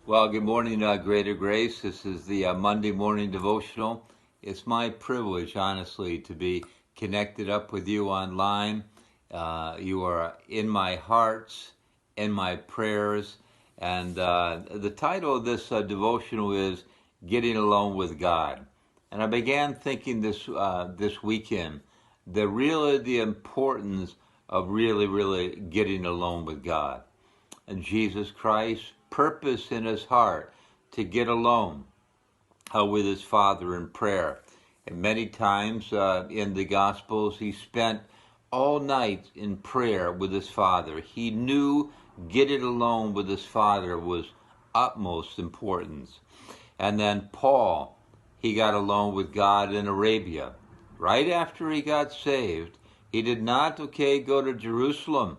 Well, good morning, Greater Grace. This is the Monday morning devotional. It's my privilege, honestly, to be connected up with you online. You are in my hearts, in my prayers, and the title of this devotional is "Getting Alone with God." And I began thinking this weekend the importance of really getting alone with God. And Jesus Christ purpose in his heart to get alone with his Father in prayer. And many times in the Gospels, he spent all night in prayer with his Father. He knew getting alone with his Father was utmost importance. And then Paul, he got alone with God in Arabia. Right after he got saved, he did not, go to Jerusalem.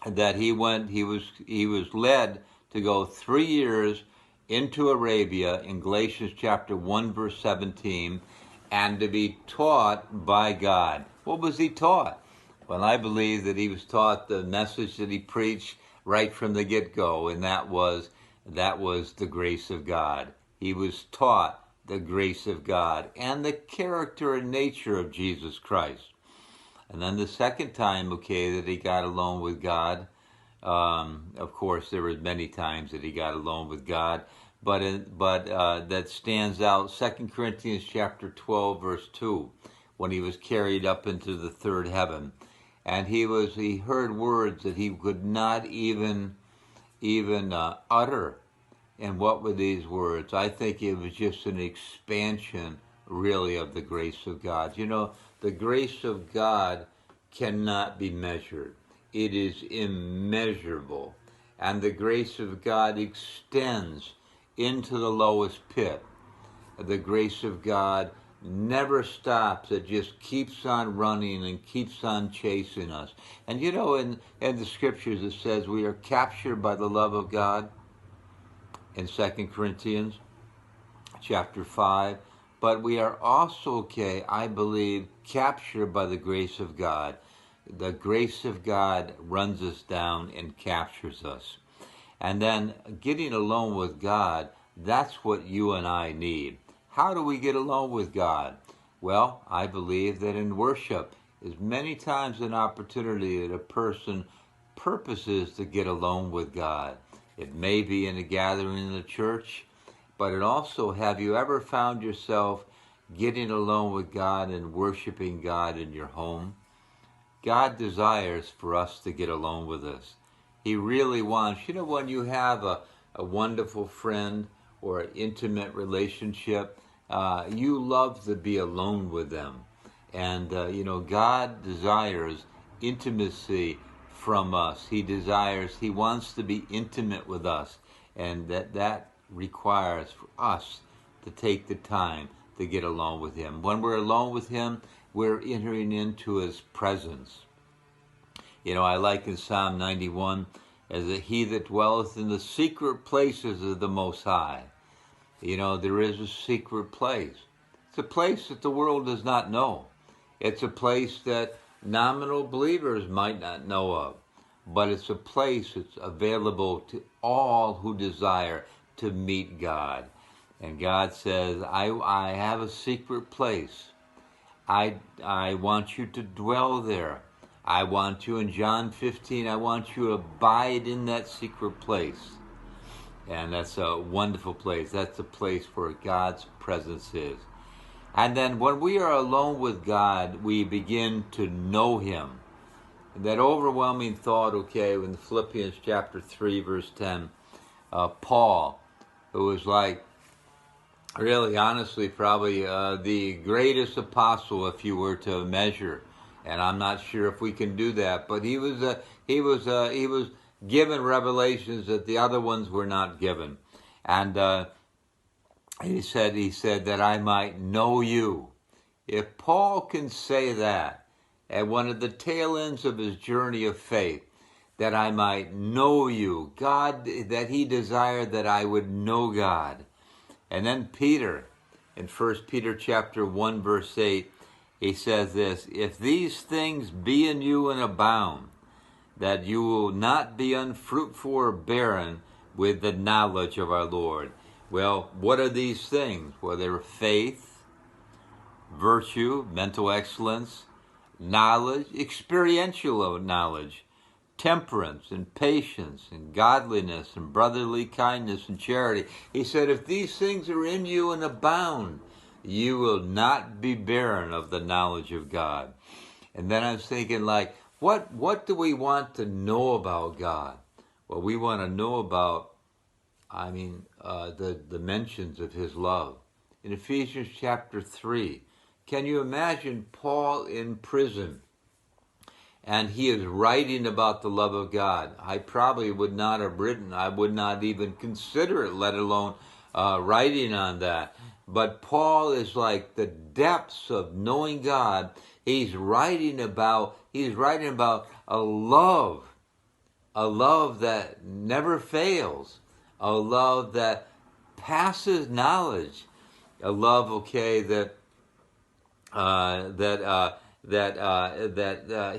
That he was led to go 3 years into Arabia in Galatians chapter 1 verse 17 and to be taught by God. What was he taught? Well, I believe that he was taught the message that he preached right from the get-go, and that was the grace of God. He was taught the grace of God and the character and nature of Jesus Christ. And then the second time, that he got alone with God, of course, there were many times that he got alone with God, but that stands out. 2 Corinthians chapter 12, verse 2, when he was carried up into the third heaven, and he heard words that he could not even utter. And what were these words? I think it was just an expansion, really, of the grace of God. The grace of God cannot be measured. It is immeasurable. And the grace of God extends into the lowest pit. The grace of God never stops. It just keeps on running and keeps on chasing us. And in the scriptures it says we are captured by the love of God in 2 Corinthians chapter 5. But we are also, I believe, captured by the grace of God. The grace of God runs us down and captures us. And then getting alone with God, that's what you and I need. How do we get alone with God? Well, I believe that in worship is many times an opportunity that a person purposes to get alone with God. It may be in a gathering in the church, but it also, have you ever found yourself getting alone with God and worshiping God in your home? God desires for us to get alone with us. He really wants, when you have a wonderful friend or an intimate relationship, you love to be alone with them. And, God desires intimacy from us. He wants to be intimate with us. And that requires for us to take the time to get along with him. When we're alone with him, we're entering into his presence. I like in Psalm 91, as a he that dwelleth in the secret places of the Most High. There is a secret place. It's a place that the world does not know. It's a place that nominal believers might not know of. But it's a place that's available to all who desire to meet God. And God says, I have a secret place. I want you to dwell there. I want you, in John 15, I want you to abide in that secret place. And that's a wonderful place. That's a place where God's presence is. And then when we are alone with God, we begin to know him. That overwhelming thought, in Philippians chapter 3, verse 10, Paul, who was like, really, honestly, probably the greatest apostle, if you were to measure. And I'm not sure if we can do that, but he was given revelations that the other ones were not given. And he said that I might know you. If Paul can say that at one of the tail ends of his journey of faith, that I might know you, God, that he desired that I would know God. And then Peter, in 1 Peter chapter 1, verse 8, he says this, if these things be in you and abound, that you will not be unfruitful or barren, with the knowledge of our Lord. Well, what are these things? Well, they're faith, virtue, mental excellence, knowledge, experiential knowledge, temperance and patience and godliness and brotherly kindness and charity. He said, if these things are in you and abound, you will not be barren of the knowledge of God. And then I was thinking, like, what do we want to know about God? Well, we want to know about, the mentions of his love. In Ephesians chapter 3, can you imagine Paul in prison? And he is writing about the love of God. I probably would not have written, I would not even consider it, let alone writing on that. But Paul is like the depths of knowing God. He's writing about a love that never fails, a love that passes knowledge, a love, okay, that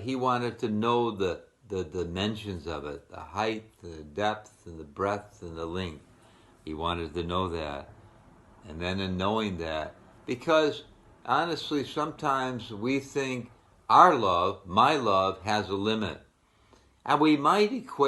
he wanted to know the dimensions of it, the height, the depth, and the breadth, and the length. He wanted to know that. And then in knowing that, because honestly, sometimes we think our love, my love, has a limit. And we might equate